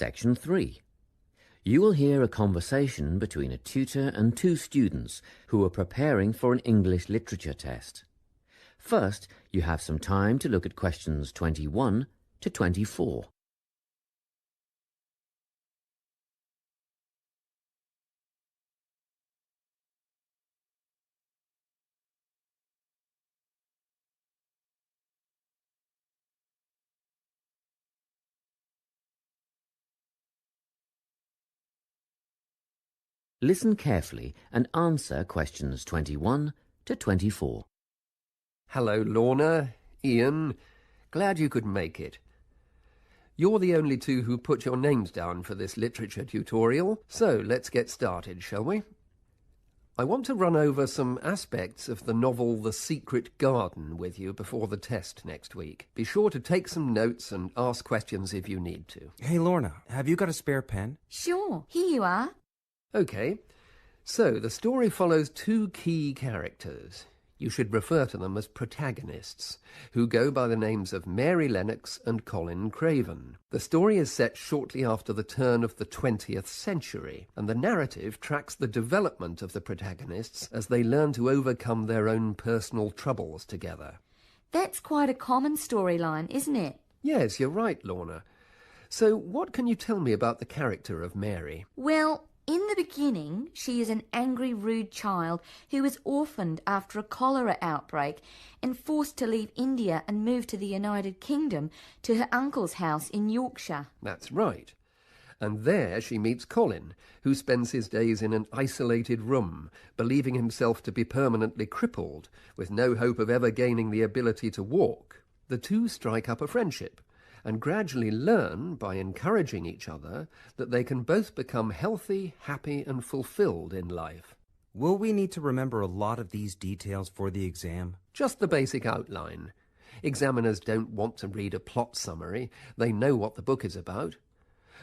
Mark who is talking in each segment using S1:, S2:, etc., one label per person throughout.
S1: Section 3. You will hear a conversation between a tutor and two students who are preparing for an English literature test. First, you have some time to look at questions 21 to 24. Listen carefully and answer questions 21 to 24.
S2: Hello, Lorna, Ian. Glad you could make it. You're the only two who put your names down for this literature tutorial, so let's get started, shall we? I want to run over some aspects of the novel The Secret Garden with you before the test next week. Be sure to take some notes and ask questions if you need to.
S3: Hey, Lorna, have you got a spare pen?
S4: Sure, here you are.
S2: Okay, so the story follows two key characters. You should refer to them as protagonists, who go by the names of Mary Lennox and Colin Craven. The story is set shortly after the turn of the 20th century, and the narrative tracks the development of the protagonists as they learn to overcome their own personal troubles together.
S4: That's quite a common storyline, isn't it?
S2: Yes, you're right, Lorna. So what can you tell me about the character of Mary?
S4: Well, in the beginning, she is an angry, rude child who was orphaned after a cholera outbreak and forced to leave India and move to the United Kingdom to her uncle's house in Yorkshire.
S2: That's right. And there she meets Colin, who spends his days in an isolated room, believing himself to be permanently crippled, with no hope of ever gaining the ability to walk. The two strike up a friendship, and gradually learn, by encouraging each other, that they can both become healthy, happy and fulfilled in life.
S3: Will we need to remember a lot of these details for the exam?
S2: Just the basic outline. Examiners don't want to read a plot summary. They know what the book is about.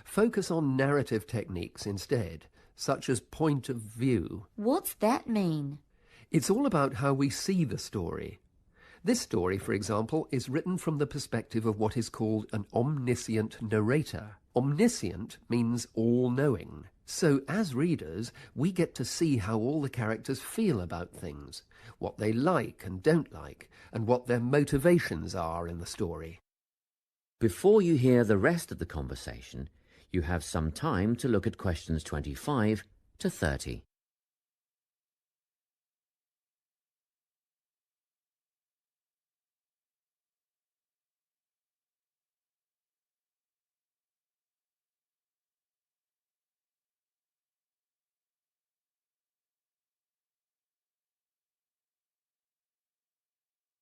S2: Focus on narrative techniques instead, such as point of view.
S4: What's that mean?
S2: It's all about how we see the story. This story, for example, is written from the perspective of what is called an omniscient narrator. Omniscient means all-knowing. So, as readers, we get to see how all the characters feel about things, what they like and don't like, and what their motivations are in the story.
S1: Before you hear the rest of the conversation, you have some time to look at questions 25 to 30.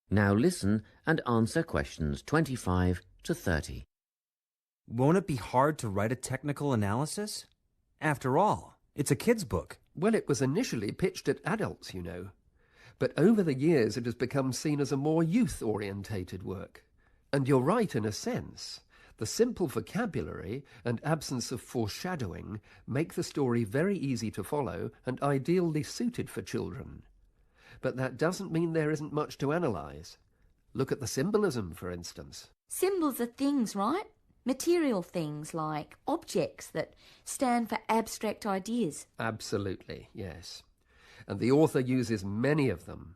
S1: Now listen and answer questions 25 to 30.
S3: Won't it be hard to write a technical analysis? After all, it's a kid's book.
S2: Well, it was initially pitched at adults, you know. But over the years it has become seen as a more youth-orientated work. And you're right in a sense. The simple vocabulary and absence of foreshadowing make the story very easy to follow and ideally suited for children. But that doesn't mean there isn't much to analyse. Look at the symbolism, for instance.
S4: Symbols are things, right? Material things like objects that stand for abstract ideas.
S2: Absolutely, yes. And the author uses many of them.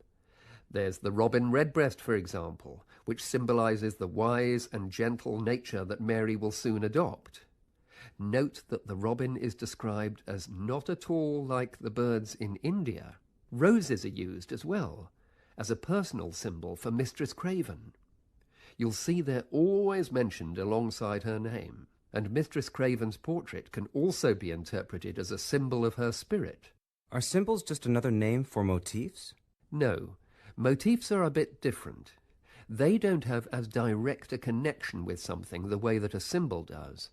S2: There's the robin redbreast, for example, which symbolises the wise and gentle nature that Mary will soon adopt. Note that the robin is described as not at all like the birds in India. Roses are used as well, as a personal symbol for Mistress Craven. You'll see they're always mentioned alongside her name, and Mistress Craven's portrait can also be interpreted as a symbol of her spirit.
S3: Are symbols just another name for motifs?
S2: No, motifs are a bit different. They don't have as direct a connection with something the way that a symbol does.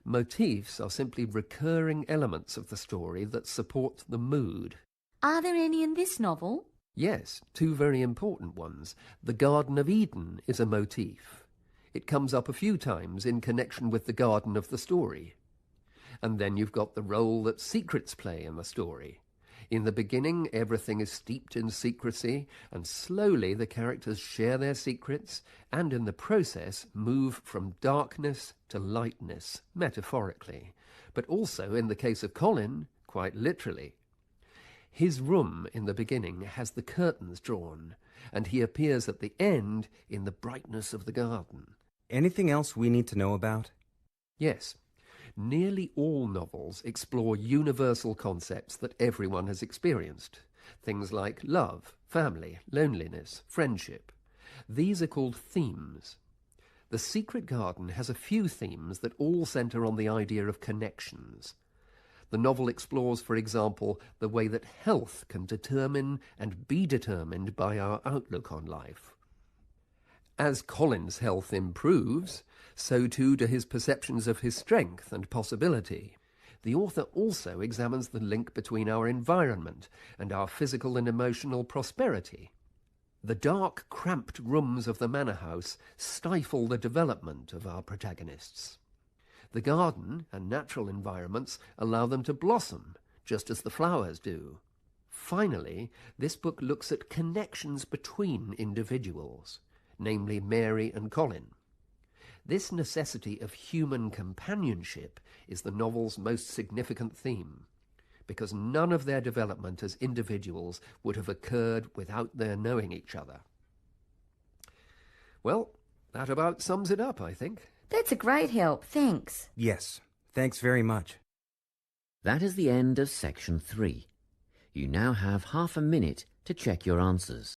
S2: Motifs are simply recurring elements of the story that support the mood.
S4: Are there any in this novel?
S2: Yes, two very important ones. The Garden of Eden is a motif. It comes up a few times in connection with the garden of the story. And then you've got the role that secrets play in the story. In the beginning, everything is steeped in secrecy, and slowly the characters share their secrets, and in the process move from darkness to lightness, metaphorically, but also, in the case of Colin, quite literally. His room in the beginning has the curtains drawn, and he appears at the end in the brightness of the garden.
S3: Anything else we need to know about?
S2: Yes. Nearly all novels explore universal concepts that everyone has experienced. Things like love, family, loneliness, friendship. These are called themes. The Secret Garden has a few themes that all centre on the idea of connections. The novel explores, for example, the way that health can determine and be determined by our outlook on life. As Colin's health improves, so too do his perceptions of his strength and possibility. The author also examines the link between our environment and our physical and emotional prosperity. The dark, cramped rooms of the manor house stifle the development of our protagonists. The garden and natural environments allow them to blossom, just as the flowers do. Finally, this book looks at connections between individuals, namely Mary and Colin. This necessity of human companionship is the novel's most significant theme, because none of their development as individuals would have occurred without their knowing each other. Well, that about sums it up, I think.
S4: That's a great help, thanks.
S3: Yes, thanks very much.
S1: That is the end of section 3. You now have half a minute to check your answers.